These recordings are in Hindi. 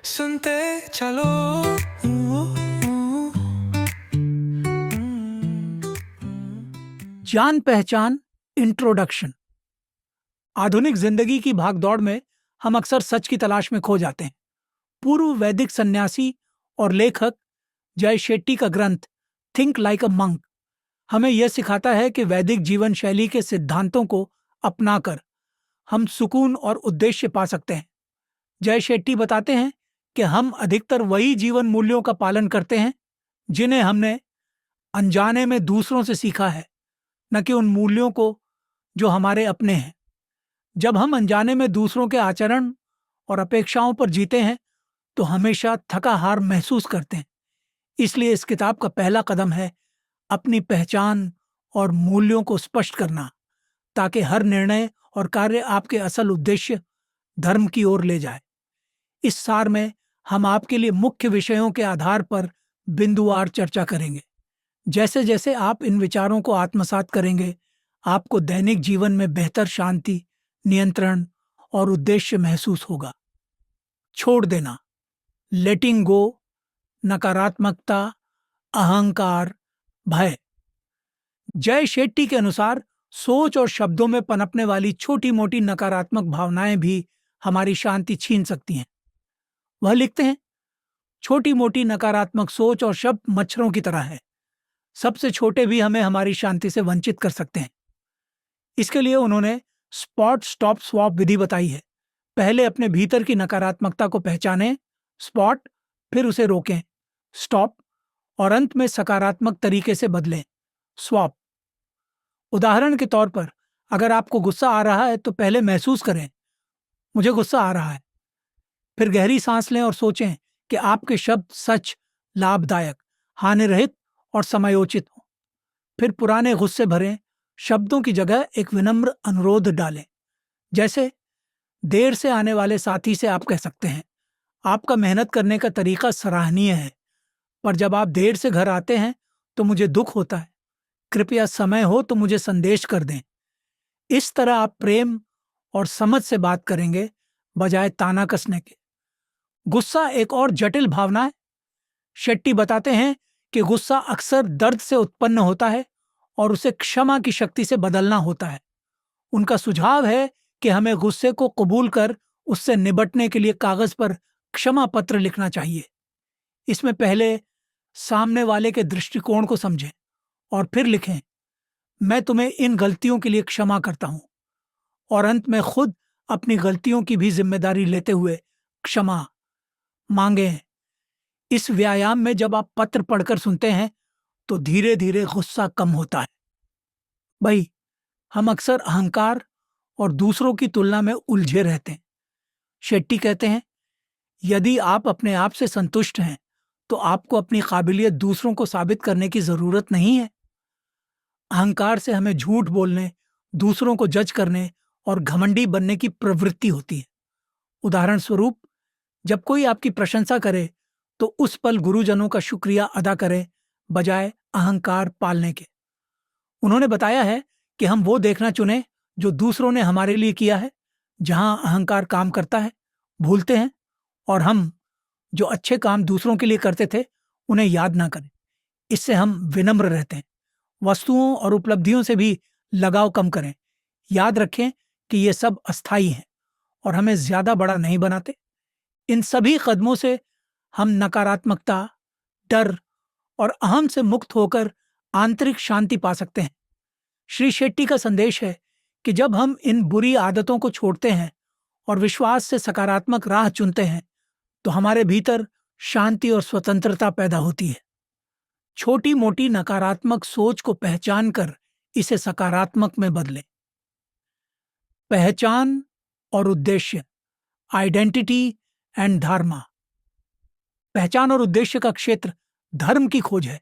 सुनते चलो। जान पहचान इंट्रोडक्शन। आधुनिक जिंदगी की भागदौड़ में हम अक्सर सच की तलाश में खो जाते हैं। पूर्व वैदिक सन्यासी और लेखक जय शेट्टी का ग्रंथ थिंक लाइक अ मंक हमें यह सिखाता है कि वैदिक जीवन शैली के सिद्धांतों को अपनाकर हम सुकून और उद्देश्य पा सकते हैं। जय शेट्टी बताते हैं कि हम अधिकतर वही जीवन मूल्यों का पालन करते हैं जिन्हें हमने अनजाने में दूसरों से सीखा है, न कि उन मूल्यों को जो हमारे अपने हैं। जब हम अनजाने में दूसरों के आचरण और अपेक्षाओं पर जीते हैं तो हमेशा थका हार महसूस करते हैं। इसलिए इस किताब का पहला कदम है अपनी पहचान और मूल्यों को स्पष्ट करना, ताकि हर निर्णय और कार्य आपके असल उद्देश्य धर्म की ओर ले जाए। इस सार में हम आपके लिए मुख्य विषयों के आधार पर बिंदुवार चर्चा करेंगे। जैसे जैसे आप इन विचारों को आत्मसात करेंगे, आपको दैनिक जीवन में बेहतर शांति, नियंत्रण और उद्देश्य महसूस होगा। छोड़ देना, लेटिंग गो, नकारात्मकता, अहंकार, भय। जय शेट्टी के अनुसार सोच और शब्दों में पनपने वाली छोटी मोटी नकारात्मक भावनाएं भी हमारी शांति छीन सकती हैं। वह लिखते हैं, छोटी मोटी नकारात्मक सोच और शब्द मच्छरों की तरह है। सबसे छोटे भी हमें हमारी शांति से वंचित कर सकते हैं। इसके लिए उन्होंने स्पॉट स्टॉप स्वॉप विधि बताई है। पहले अपने भीतर की नकारात्मकता को पहचानें, स्पॉट, फिर उसे रोकें, स्टॉप, और अंत में सकारात्मक तरीके से बदलें, स्वॉप। उदाहरण के तौर पर, अगर आपको गुस्सा आ रहा है तो पहले महसूस करें, मुझे गुस्सा आ रहा है। फिर गहरी सांस लें और सोचें कि आपके शब्द सच, लाभदायक, हानिरहित और समयोचित हों। फिर पुराने गुस्से भरे शब्दों की जगह एक विनम्र अनुरोध डालें। जैसे देर से आने वाले साथी से आप कह सकते हैं, आपका मेहनत करने का तरीका सराहनीय है, पर जब आप देर से घर आते हैं तो मुझे दुख होता है। कृपया समय हो तो मुझे संदेश कर दें। इस तरह आप प्रेम और समझ से बात करेंगे, बजाय ताना कसने के। गुस्सा एक और जटिल भावना है। शेट्टी बताते हैं कि गुस्सा अक्सर दर्द से उत्पन्न होता है और उसे क्षमा की शक्ति से बदलना होता है। उनका सुझाव है कि हमें गुस्से को कबूल कर उससे निपटने के लिए कागज पर क्षमा पत्र लिखना चाहिए। इसमें पहले सामने वाले के दृष्टिकोण को समझें और फिर लिखें, मैं तुम्हें इन गलतियों के लिए क्षमा करता हूं, और अंत में खुद अपनी गलतियों की भी जिम्मेदारी लेते हुए क्षमा मांगे। इस व्यायाम में जब आप पत्र पढ़कर सुनते हैं तो धीरे धीरे गुस्सा कम होता है। भाई, हम अक्सर अहंकार और दूसरों की तुलना में उलझे रहते हैं। शेट्टी कहते हैं, यदि आप अपने आप से संतुष्ट हैं तो आपको अपनी काबिलियत दूसरों को साबित करने की जरूरत नहीं है। अहंकार से हमें झूठ बोलने, दूसरों को जज करने और घमंडी बनने की प्रवृत्ति होती है। उदाहरण स्वरूप, जब कोई आपकी प्रशंसा करे तो उस पल गुरुजनों का शुक्रिया अदा करें, बजाय अहंकार पालने के। उन्होंने बताया है कि हम वो देखना चुनें जो दूसरों ने हमारे लिए किया है। जहां अहंकार काम करता है, भूलते हैं, और हम जो अच्छे काम दूसरों के लिए करते थे उन्हें याद ना करें। इससे हम विनम्र रहते हैं। वस्तुओं और उपलब्धियों से भी लगाव कम करें। याद रखें कि ये सब अस्थायी हैं और हमें ज्यादा बड़ा नहीं बनाते। इन सभी कदमों से हम नकारात्मकता, डर और अहम से मुक्त होकर आंतरिक शांति पा सकते हैं। श्री शेट्टी का संदेश है कि जब हम इन बुरी आदतों को छोड़ते हैं और विश्वास से सकारात्मक राह चुनते हैं तो हमारे भीतर शांति और स्वतंत्रता पैदा होती है। छोटी मोटी नकारात्मक सोच को पहचान कर इसे सकारात्मक में बदलें। पहचान और उद्देश्य, आइडेंटिटी एंड धर्मा। पहचान और उद्देश्य का क्षेत्र धर्म की खोज है।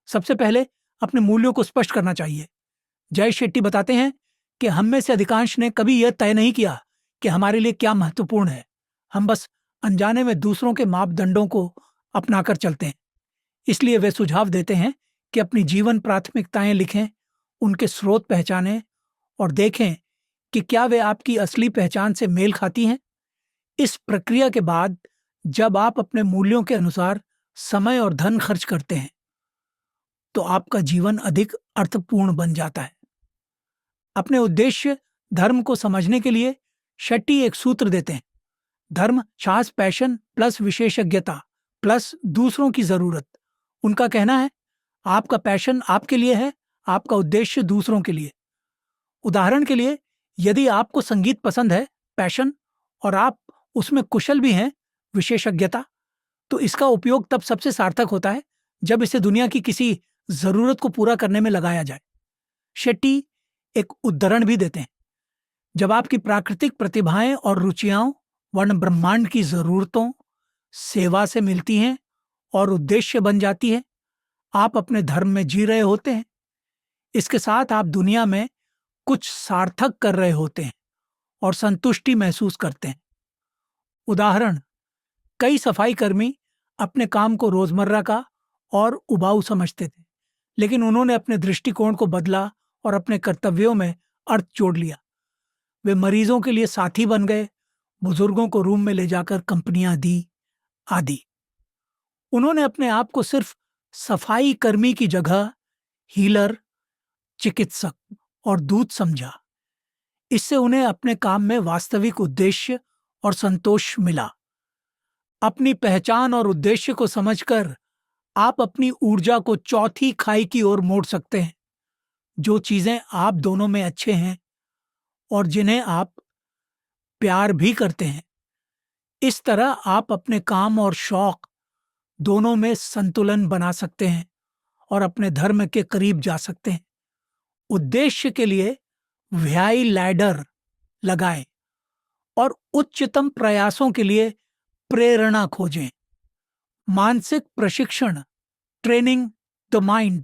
सबसे पहले अपने मूल्यों को स्पष्ट करना चाहिए। जय शेट्टी बताते हैं कि हम में से अधिकांश ने कभी यह तय नहीं किया कि हमारे लिए क्या महत्वपूर्ण है। हम बस अनजाने में दूसरों के मापदंडों को अपनाकर चलते हैं। इसलिए वे सुझाव देते हैं कि अपनी जीवन प्राथमिकताएं लिखें, उनके स्रोत पहचानें और देखें कि क्या वे आपकी असली पहचान से मेल खाती हैं। इस प्रक्रिया के बाद जब आप अपने मूल्यों के अनुसार समय और धन खर्च करते हैं तो आपका जीवन अधिक अर्थपूर्ण बन जाता है। अपने उद्देश्य धर्म को समझने के लिए शेट्टी एक सूत्र देते हैं। धर्म छाछ पैशन प्लस विशेषज्ञता प्लस दूसरों की जरूरत। उनका कहना है आपका पैशन आपके लिए है, आपका उद्देश्य दूसरों के लिए। उदाहरण के लिए, यदि आपको संगीत पसंद है पैशन और आप उसमें कुशल भी हैं विशेषज्ञता, तो इसका उपयोग तब सबसे सार्थक होता है जब इसे दुनिया की किसी जरूरत को पूरा करने में लगाया जाए। शेट्टी एक उदाहरण भी देते हैं। जब आपकी प्राकृतिक प्रतिभाएं और रुचियां वर्ण ब्रह्मांड की जरूरतों सेवा से मिलती हैं और उद्देश्य बन जाती है, आप अपने धर्म में जी रहे होते हैं। इसके साथ आप दुनिया में कुछ सार्थक कर रहे होते हैं और संतुष्टि महसूस करते हैं। उदाहरण, कई सफाई कर्मी अपने काम को रोजमर्रा का और उबाऊ समझते थे, लेकिन उन्होंने अपने दृष्टिकोण को बदला और अपने कर्तव्यों में अर्थ जोड़ लिया। वे मरीजों के लिए साथी बन गए, बुजुर्गों को रूम में ले जाकर कंपनियां दी, आदि। उन्होंने अपने आप को सिर्फ सफाई कर्मी की जगह हीलर, चिकित्सक और दूत समझा। इससे उन्हें अपने काम में वास्तविक उद्देश्य और संतोष मिला। अपनी पहचान और उद्देश्य को समझकर आप अपनी ऊर्जा को चौथी खाई की ओर मोड़ सकते हैं। जो चीजें आप दोनों में अच्छे हैं और जिन्हें आप प्यार भी करते हैं, इस तरह आप अपने काम और शौक दोनों में संतुलन बना सकते हैं और अपने धर्म के करीब जा सकते हैं। उद्देश्य के लिए व्याई लैडर लगाएं और उच्चतम प्रयासों के लिए प्रेरणा खोजें। मानसिक प्रशिक्षण, ट्रेनिंग द माइंड,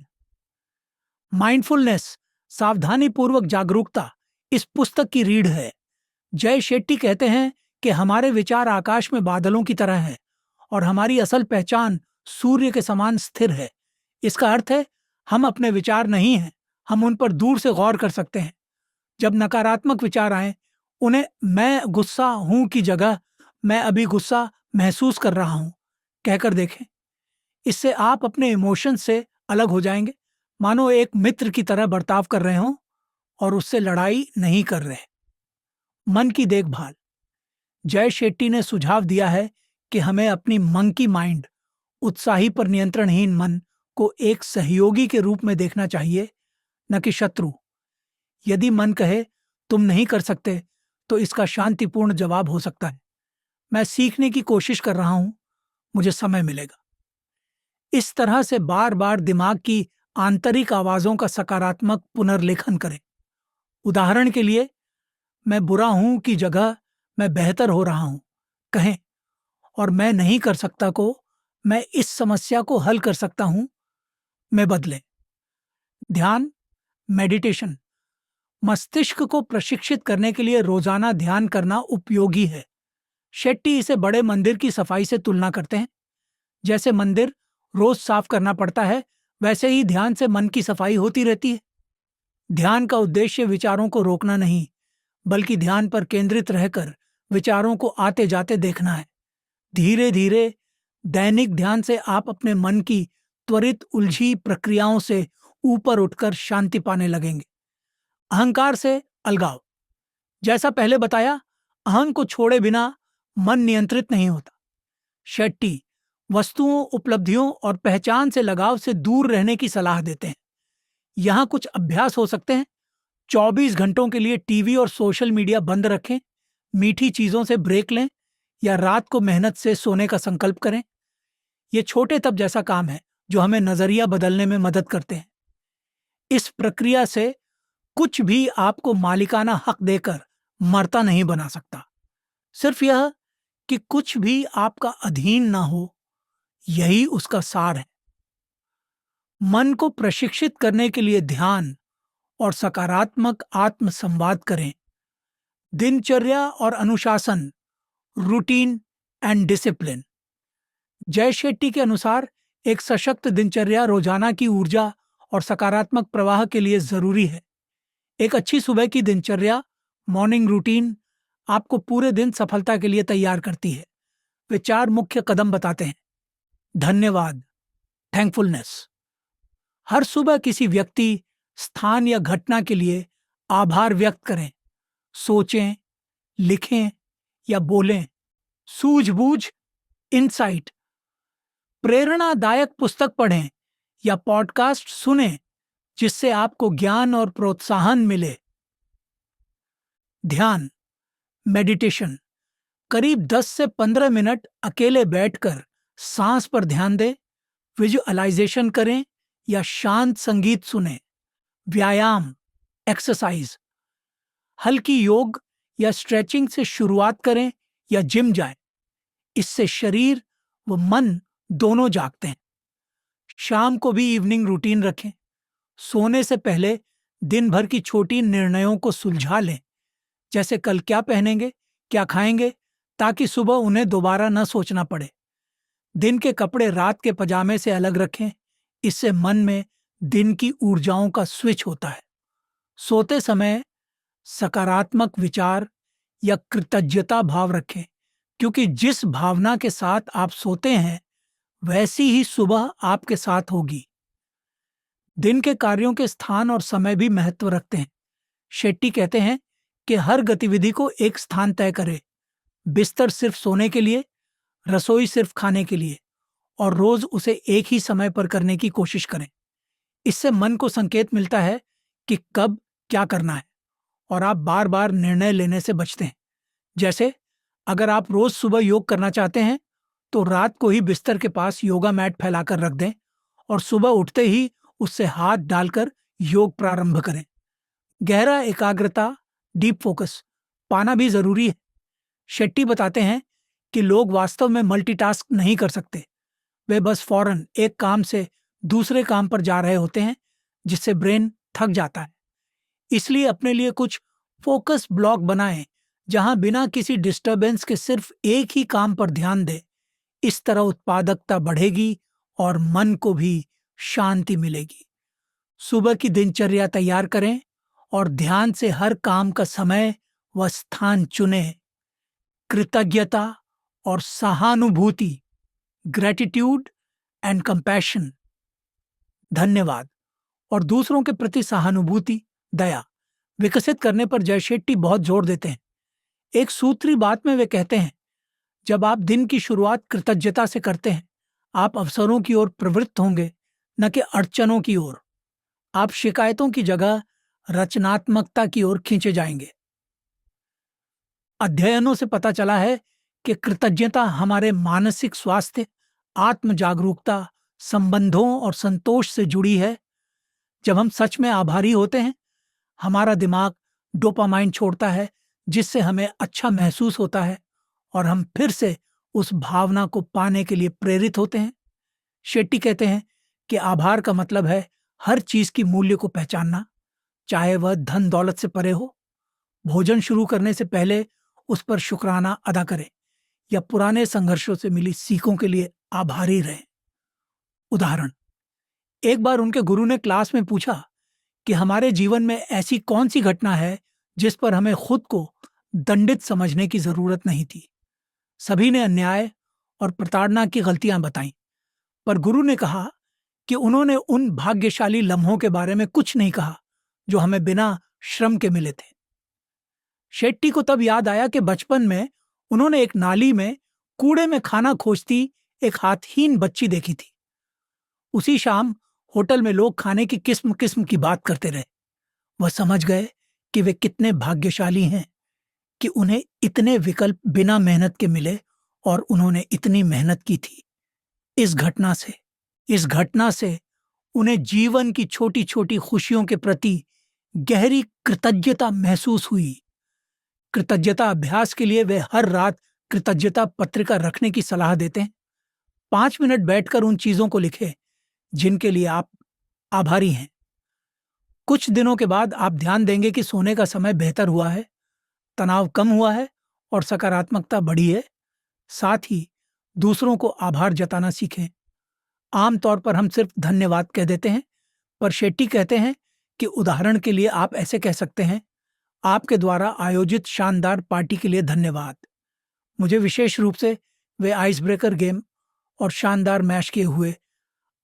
माइंडफुलनेस, सावधानीपूर्वक जागरूकता इस पुस्तक की रीढ़ है। जय शेट्टी कहते हैं कि हमारे विचार आकाश में बादलों की तरह है और हमारी असल पहचान सूर्य के समान स्थिर है। इसका अर्थ है हम अपने विचार नहीं हैं, हम उन पर दूर से गौर कर सकते हैं। जब नकारात्मक विचार आए, उन्हें मैं गुस्सा हूं की जगह मैं अभी गुस्सा महसूस कर रहा हूं कहकर देखें। इससे आप अपने इमोशन से अलग हो जाएंगे, मानो एक मित्र की तरह बर्ताव कर रहे हों और उससे लड़ाई नहीं कर रहे। मन की देखभाल। जय शेट्टी ने सुझाव दिया है कि हमें अपनी मंकी माइंड, उत्साही पर नियंत्रणहीन मन को एक सहयोगी के रूप में देखना चाहिए, न कि शत्रु। यदि मन कहे तुम नहीं कर सकते, तो इसका शांतिपूर्ण जवाब हो सकता है, मैं सीखने की कोशिश कर रहा हूं, मुझे समय मिलेगा। इस तरह से बार बार दिमाग की आंतरिक आवाजों का सकारात्मक पुनर्लेखन करें। उदाहरण के लिए, मैं बुरा हूं की जगह मैं बेहतर हो रहा हूं कहें, और मैं नहीं कर सकता को मैं इस समस्या को हल कर सकता हूं में बदलें। ध्यान, मेडिटेशन, मस्तिष्क को प्रशिक्षित करने के लिए रोजाना ध्यान करना उपयोगी है। शेट्टी इसे बड़े मंदिर की सफाई से तुलना करते हैं। जैसे मंदिर रोज साफ करना पड़ता है, वैसे ही ध्यान से मन की सफाई होती रहती है। ध्यान का उद्देश्य विचारों को रोकना नहीं, बल्कि ध्यान पर केंद्रित रहकर विचारों को आते जाते देखना है। धीरे धीरे दैनिक ध्यान से आप अपने मन की त्वरित उलझी प्रक्रियाओं से ऊपर उठकर शांति पाने लगेंगे। अहंकार से अलगाव। जैसा पहले बताया, अहंग को छोड़े बिना मन नियंत्रित नहीं होता। शेट्टी वस्तुओं, उपलब्धियों और पहचान से लगाव से दूर रहने की सलाह देते हैं। यहाँ कुछ अभ्यास हो सकते हैं। 24 घंटों के लिए टीवी और सोशल मीडिया बंद रखें, मीठी चीजों से ब्रेक लें या रात को मेहनत से सोने का संकल्प करें। ये छोटे तब जैसा काम है जो हमें नजरिया बदलने में मदद करते हैं। इस प्रक्रिया से कुछ भी आपको मालिकाना हक देकर मरता नहीं बना सकता। सिर्फ यह कि कुछ भी आपका अधीन ना हो, यही उसका सार है। मन को प्रशिक्षित करने के लिए ध्यान और सकारात्मक आत्म संवाद करें। दिनचर्या और अनुशासन, रूटीन एंड डिसिप्लिन। जय शेट्टी के अनुसार एक सशक्त दिनचर्या रोजाना की ऊर्जा और सकारात्मक प्रवाह के लिए जरूरी है। एक अच्छी सुबह की दिनचर्या, मॉर्निंग रूटीन, आपको पूरे दिन सफलता के लिए तैयार करती है। वे 4 मुख्य कदम बताते हैं। धन्यवाद, थैंकफुलनेस। हर सुबह किसी व्यक्ति, स्थान या घटना के लिए आभार व्यक्त करें। सोचें, लिखें या बोलें। सूझबूझ, इनसाइट। प्रेरणादायक पुस्तक पढ़ें या पॉडकास्ट सुनें जिससे आपको ज्ञान और प्रोत्साहन मिले। ध्यान, मेडिटेशन। करीब 10 से 15 मिनट अकेले बैठकर सांस पर ध्यान दें, विजुअलाइजेशन करें या शांत संगीत सुनें। व्यायाम, एक्सरसाइज। हल्की योग या स्ट्रेचिंग से शुरुआत करें या जिम जाएं। इससे शरीर व मन दोनों जागते हैं। शाम को भी इवनिंग रूटीन रखें। सोने से पहले दिन भर की छोटी निर्णयों को सुलझा लें, जैसे कल क्या पहनेंगे, क्या खाएंगे, ताकि सुबह उन्हें दोबारा न सोचना पड़े। दिन के कपड़े रात के पजामे से अलग रखें। इससे मन में दिन की ऊर्जाओं का स्विच होता है। सोते समय सकारात्मक विचार या कृतज्ञता भाव रखें, क्योंकि जिस भावना के साथ आप सोते हैं वैसी ही सुबह आपके साथ होगी। दिन के कार्यों के स्थान और समय भी महत्व रखते हैं। शेट्टी कहते हैं कि हर गतिविधि को एक स्थान तय करें। बिस्तर सिर्फ सोने के लिए, रसोई सिर्फ खाने के लिए, और रोज उसे एक ही समय पर करने की कोशिश करें। इससे मन को संकेत मिलता है कि कब क्या करना है और आप बार बार निर्णय लेने से बचते हैं। जैसे अगर आप रोज सुबह योग करना चाहते हैं तो रात को ही बिस्तर के पास योगा मैट फैलाकर रख दें और सुबह उठते ही उससे हाथ डालकर योग प्रारंभ करें। गहरा एकाग्रता, डीप फोकस पाना भी जरूरी है। शेट्टी बताते हैं कि लोग वास्तव में मल्टीटास्क नहीं कर सकते। वे बस फौरन एक काम से दूसरे काम पर जा रहे होते हैं, जिससे ब्रेन थक जाता है। इसलिए अपने लिए कुछ फोकस ब्लॉक बनाएं, जहां बिना किसी डिस्टरबेंस के सिर्फ एक ही काम पर ध्यान दें। इस तरह उत्पादकता बढ़ेगी और मन को भी शांति मिलेगी। सुबह की दिनचर्या तैयार करें और ध्यान से हर काम का समय व स्थान चुनें। कृतज्ञता और सहानुभूति, ग्रेटिट्यूड एंड कंपैशन, धन्यवाद और दूसरों के प्रति सहानुभूति, दया विकसित करने पर जय शेट्टी बहुत जोर देते हैं। एक सूत्री बात में वे कहते हैं, जब आप दिन की शुरुआत कृतज्ञता से करते हैं, आप अवसरों की ओर प्रवृत्त होंगे, न कि अड़चनों की ओर। आप शिकायतों की जगह रचनात्मकता की ओर खींचे जाएंगे। अध्ययनों से पता चला है कि कृतज्ञता हमारे मानसिक स्वास्थ्य, आत्म जागरूकता, संबंधों और संतोष से जुड़ी है। जब हम सच में आभारी होते हैं, हमारा दिमाग डोपामाइन छोड़ता है, जिससे हमें अच्छा महसूस होता है और हम फिर से उस भावना को पाने के लिए प्रेरित होते हैं। शेट्टी कहते हैं कि आभार का मतलब है हर चीज की मूल्य को पहचानना, चाहे वह धन दौलत से परे हो। भोजन शुरू करने से पहले उस पर शुक्राना अदा करें या पुराने संघर्षों से मिली सीखों के लिए आभारी रहें। उदाहरण, एक बार उनके गुरु ने क्लास में पूछा कि हमारे जीवन में ऐसी कौन सी घटना है जिस पर हमें खुद को दंडित समझने की जरूरत नहीं थी। सभी ने अन्याय और प्रताड़ना की गलतियां बताईं, पर गुरु ने कहा कि उन्होंने उन भाग्यशाली लम्हों के बारे में कुछ नहीं कहा जो हमें बिना श्रम के मिले थे। शेट्टी को तब याद आया कि बचपन में उन्होंने एक नाली में कूड़े में खाना खोजती एक हाथहीन बच्ची देखी थी। उसी शाम होटल में लोग खाने की किस्म किस्म की बात करते रहे। वह समझ गए कि वे कितने भाग्यशाली हैं कि उन्हें इतने विकल्प बिना मेहनत के मिले और उन्होंने इतनी मेहनत की थी। इस घटना से उन्हें जीवन की छोटी छोटी खुशियों के प्रति गहरी कृतज्ञता महसूस हुई। कृतज्ञता अभ्यास के लिए वे हर रात कृतज्ञता पत्रिका रखने की सलाह देते हैं। 5 मिनट बैठकर उन चीजों को लिखें जिनके लिए आप आभारी हैं। कुछ दिनों के बाद आप ध्यान देंगे कि सोने का समय बेहतर हुआ है, तनाव कम हुआ है और सकारात्मकता बढ़ी है। साथ ही दूसरों को आभार जताना सीखें। आमतौर पर हम सिर्फ धन्यवाद कह देते हैं, पर शेट्टी कहते हैं कि उदाहरण के लिए आप ऐसे कह सकते हैं, आपके द्वारा आयोजित शानदार पार्टी के लिए धन्यवाद। मुझे विशेष रूप से वे आइस ब्रेकर गेम और शानदार मैश किए हुए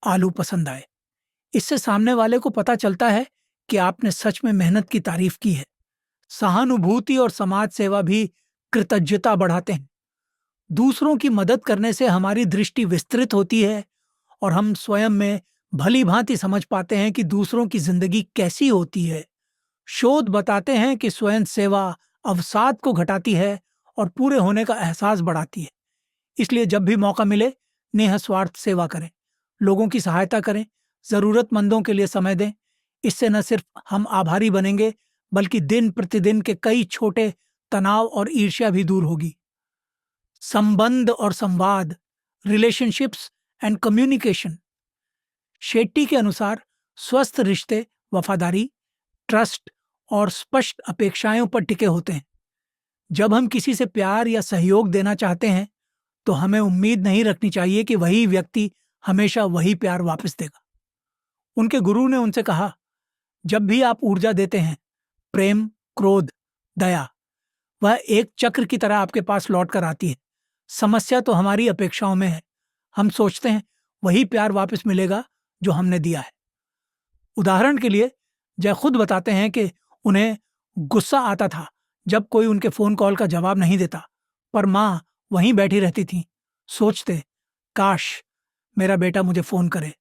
आलू पसंद आए। इससे सामने वाले को पता चलता है कि आपने सच में मेहनत की तारीफ की है। सहानुभूति और समाज सेवा भी कृतज्ञता बढ़ाते हैं। दूसरों की मदद करने से हमारी दृष्टि विस्तृत होती है और हम स्वयं में भली भांति समझ पाते हैं कि दूसरों की जिंदगी कैसी होती है। शोध बताते हैं कि स्वयं सेवा अवसाद को घटाती है और पूरे होने का एहसास बढ़ाती है। इसलिए जब भी मौका मिले निःस्वार्थ सेवा करें, लोगों की सहायता करें, जरूरतमंदों के लिए समय दें। इससे न सिर्फ हम आभारी बनेंगे बल्कि दिन प्रतिदिन के कई छोटे तनाव और ईर्ष्या भी दूर होगी। संबंध और संवाद, रिलेशनशिप्स एंड कम्युनिकेशन। शेट्टी के अनुसार स्वस्थ रिश्ते वफादारी, ट्रस्ट और स्पष्ट अपेक्षाओं पर टिके होते हैं। जब हम किसी से प्यार या सहयोग देना चाहते हैं तो हमें उम्मीद नहीं रखनी चाहिए कि वही व्यक्ति हमेशा वही प्यार वापस देगा। उनके गुरु ने उनसे कहा, जब भी आप ऊर्जा देते हैं, प्रेम, क्रोध, दया, वह एक चक्र की तरह आपके पास लौट कर आती है। समस्या तो हमारी अपेक्षाओं में है। हम सोचते हैं वही प्यार वापस मिलेगा जो हमने दिया है। उदाहरण के लिए जय खुद बताते हैं कि उन्हें गुस्सा आता था जब कोई उनके फोन कॉल का जवाब नहीं देता, पर माँ वहीं बैठी रहती थी, सोचते, काश मेरा बेटा मुझे फोन करे।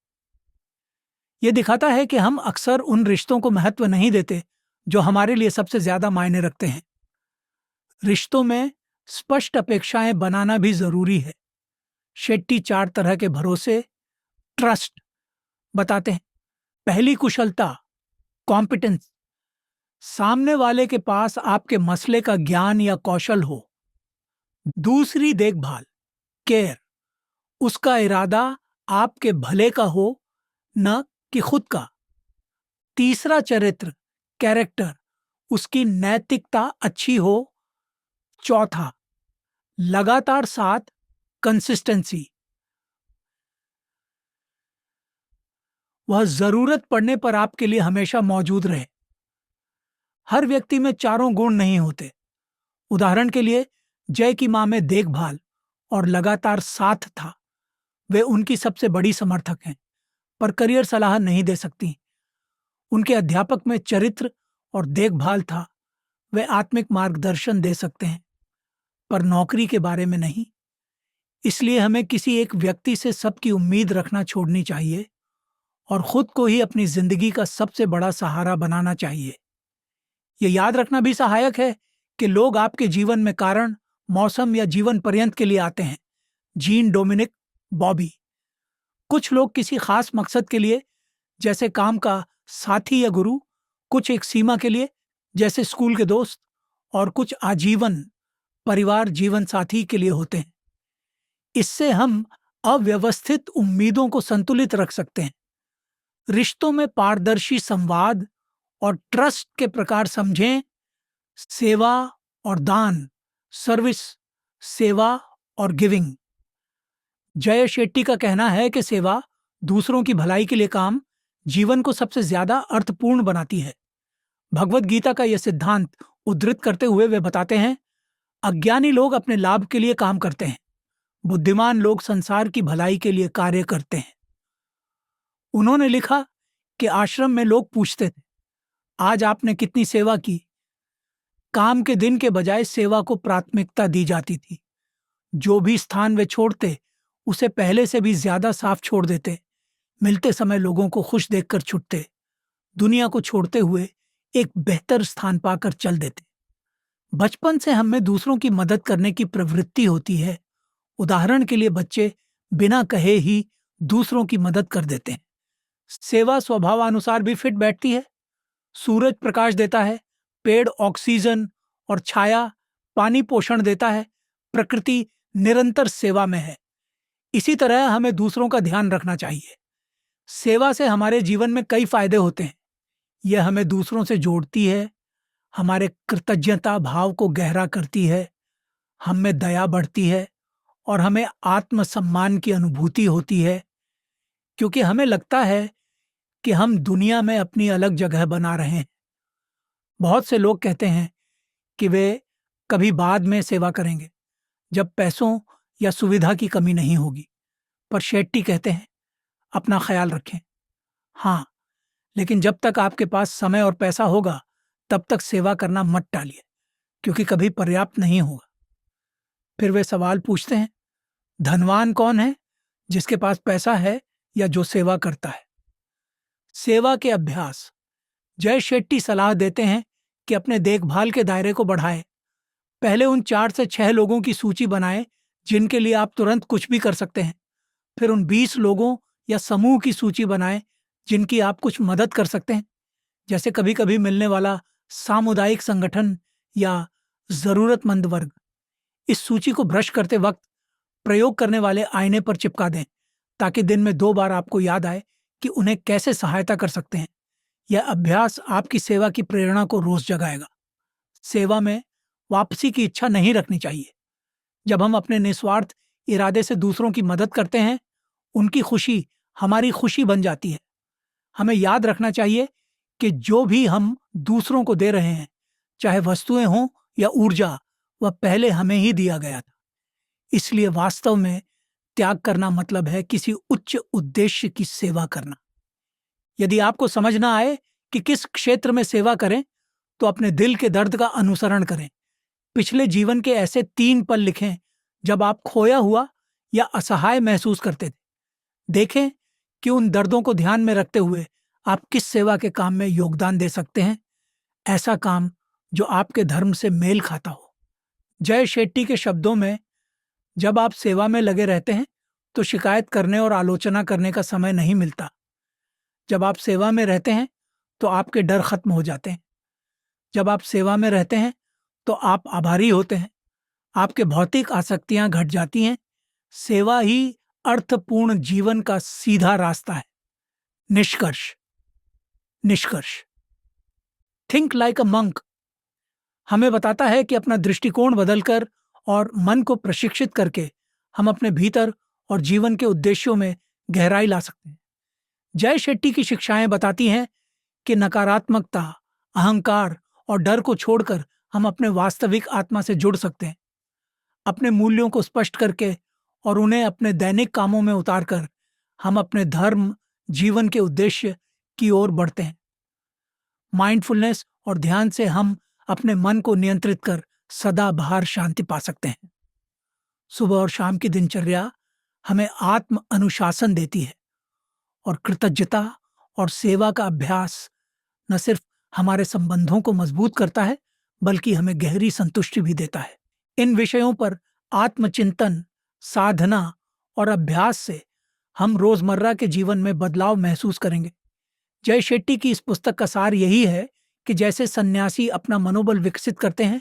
यह दिखाता है कि हम अक्सर उन रिश्तों को महत्व नहीं देते जो हमारे लिए सबसे ज्यादा मायने रखते हैं। रिश्तों में स्पष्ट अपेक्षाएं बनाना भी जरूरी है। शेट्टी 4 तरह के भरोसे, ट्रस्ट बताते हैं। पहली, कुशलता, कॉम्पिटेंस। सामने वाले के पास आपके मसले का ज्ञान या कौशल हो। दूसरी, देखभाल, केयर। उसका इरादा आपके भले का हो, न कि खुद का। तीसरा, चरित्र, कैरेक्टर। उसकी नैतिकता अच्छी हो। चौथा, लगातार साथ, कंसिस्टेंसी। वह जरूरत पड़ने पर आपके लिए हमेशा मौजूद रहे। हर व्यक्ति में चारों गुण नहीं होते। उदाहरण के लिए जय की मां में देखभाल और लगातार साथ था। वे उनकी सबसे बड़ी समर्थक हैं, पर करियर सलाह नहीं दे सकती। उनके अध्यापक में चरित्र और देखभाल था। वे आत्मिक मार्गदर्शन दे सकते हैं, पर नौकरी के बारे में नहीं। इसलिए हमें किसी एक व्यक्ति से सबकी उम्मीद रखना छोड़नी चाहिए और खुद को ही अपनी जिंदगी का सबसे बड़ा सहारा बनाना चाहिए। यह याद रखना भी सहायक है कि लोग आपके जीवन में कारण, मौसम या जीवन पर्यंत के लिए आते हैं। Jean Dominique Bauby. कुछ लोग किसी खास मकसद के लिए, जैसे काम का साथी या गुरु, कुछ एक सीमा के लिए, जैसे स्कूल के दोस्त, और कुछ आजीवन परिवार जीवन साथी के लिए होते हैं। इससे हम अव्यवस्थित उम्मीदों को संतुलित रख सकते हैं। रिश्तों में पारदर्शी संवाद और ट्रस्ट के प्रकार समझें। सेवा और दान, सर्विस, सेवा और गिविंग। जय शेट्टी का कहना है कि सेवा, दूसरों की भलाई के लिए काम, जीवन को सबसे ज्यादा अर्थपूर्ण बनाती है। भगवत गीता का यह सिद्धांत उद्धृत करते हुए वे बताते हैं, अज्ञानी लोग अपने लाभ के लिए काम करते हैं, बुद्धिमान लोग संसार की भलाई के लिए कार्य करते हैं। उन्होंने लिखा कि आश्रम में लोग पूछते थे, आज आपने कितनी सेवा की? काम के दिन के बजाय सेवा को प्राथमिकता दी जाती थी। जो भी स्थान वे छोड़ते उसे पहले से भी ज्यादा साफ छोड़ देते। मिलते समय लोगों को खुश देखकर छुटते। दुनिया को छोड़ते हुए एक बेहतर स्थान पाकर चल देते। बचपन से हम में दूसरों की मदद करने की प्रवृत्ति होती है। उदाहरण के लिए बच्चे बिना कहे ही दूसरों की मदद कर देते हैं। सेवा स्वभावानुसार भी फिट बैठती है। सूरज प्रकाश देता है, पेड़ ऑक्सीजन और छाया, पानी पोषण देता है। प्रकृति निरंतर सेवा में है। इसी तरह हमें दूसरों का ध्यान रखना चाहिए। सेवा से हमारे जीवन में कई फायदे होते हैं। यह हमें दूसरों से जोड़ती है, हमारे कृतज्ञता भाव को गहरा करती है, हम में दया बढ़ती है और हमें आत्मसम्मान की अनुभूति होती है, क्योंकि हमें लगता है कि हम दुनिया में अपनी अलग जगह बना रहे हैं। बहुत से लोग कहते हैं कि वे कभी बाद में सेवा करेंगे, जब पैसों या सुविधा की कमी नहीं होगी। पर शेट्टी कहते हैं, अपना ख्याल रखें। हाँ, लेकिन जब तक आपके पास समय और पैसा होगा, तब तक सेवा करना मत टालिए, क्योंकि कभी पर्याप्त नहीं होगा। फिर वे सवाल पूछते हैं, धनवान कौन है, जिसके पास पैसा है या जो सेवा करता है? सेवा के अभ्यास। जय शेट्टी सलाह देते हैं कि अपने देखभाल के दायरे को बढ़ाएं। पहले उन 4 से 6 लोगों की सूची बनाएं जिनके लिए आप तुरंत कुछ भी कर सकते हैं। फिर उन 20 लोगों या समूह की सूची बनाएं जिनकी आप कुछ मदद कर सकते हैं, जैसे कभी कभी मिलने वाला सामुदायिक संगठन या जरूरतमंद वर्ग। इस सूची को ब्रश करते वक्त प्रयोग करने वाले आईने पर चिपका दें, ताकि दिन में 2 बार आपको याद आए कि उन्हें कैसे सहायता कर सकते हैं। यह अभ्यास आपकी सेवा की प्रेरणा को रोज जगाएगा। सेवा में वापसी की इच्छा नहीं रखनी चाहिए। जब हम अपने निस्वार्थ इरादे से दूसरों की मदद करते हैं, उनकी खुशी हमारी खुशी बन जाती है। हमें याद रखना चाहिए कि जो भी हम दूसरों को दे रहे हैं, चाहे वस्तुएं हों या ऊर्जा, वह पहले हमें ही दिया गया था। इसलिए वास्तव में त्याग करना मतलब है किसी उच्च उद्देश्य की सेवा करना। यदि आपको समझ ना आए कि किस क्षेत्र में सेवा करें, तो अपने दिल के दर्द का अनुसरण करें। पिछले जीवन के ऐसे 3 पल लिखें जब आप खोया हुआ या असहाय महसूस करते थे। देखें कि उन दर्दों को ध्यान में रखते हुए आप किस सेवा के काम में योगदान दे सकते हैं। ऐसा काम जो आपके धर्म से मेल खाता हो। जय शेट्टी के शब्दों में, जब आप सेवा में लगे रहते हैं तो शिकायत करने और आलोचना करने का समय नहीं मिलता। जब आप सेवा में रहते हैं तो आपके डर खत्म हो जाते हैं। जब आप सेवा में रहते हैं तो आप आभारी होते हैं। आपके भौतिक आसक्तियां घट जाती हैं। सेवा ही अर्थपूर्ण जीवन का सीधा रास्ता है। निष्कर्ष। थिंक लाइक अ मंक हमें बताता है कि अपना दृष्टिकोण बदलकर और मन को प्रशिक्षित करके हम अपने भीतर और जीवन के उद्देश्यों में गहराई ला सकते हैं। जय शेट्टी की शिक्षाएं बताती हैं कि नकारात्मकता, अहंकार और डर को छोड़कर हम अपने वास्तविक आत्मा से जुड़ सकते हैं। अपने मूल्यों को स्पष्ट करके और उन्हें अपने दैनिक कामों में उतारकर हम अपने धर्म, जीवन के उद्देश्य की ओर बढ़ते हैं। माइंडफुलनेस और ध्यान से हम अपने मन को नियंत्रित कर सदा बाहर शांति पा सकते हैं। सुबह और शाम की दिनचर्या हमें आत्म अनुशासन देती है, और कृतज्ञता और सेवा का अभ्यास न सिर्फ हमारे संबंधों को मजबूत करता है, बल्कि हमें गहरी संतुष्टि भी देता है। इन विषयों पर आत्मचिंतन, साधना और अभ्यास से हम रोजमर्रा के जीवन में बदलाव महसूस करेंगे। जय शेट्टी की इस पुस्तक का सार यही है कि जैसे सन्यासी अपना मनोबल विकसित करते हैं,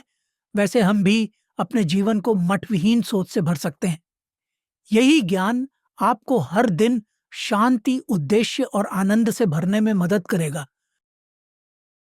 वैसे हम भी अपने जीवन को मठविहीन सोच से भर सकते हैं। यही ज्ञान आपको हर दिन शांति, उद्देश्य और आनंद से भरने में मदद करेगा।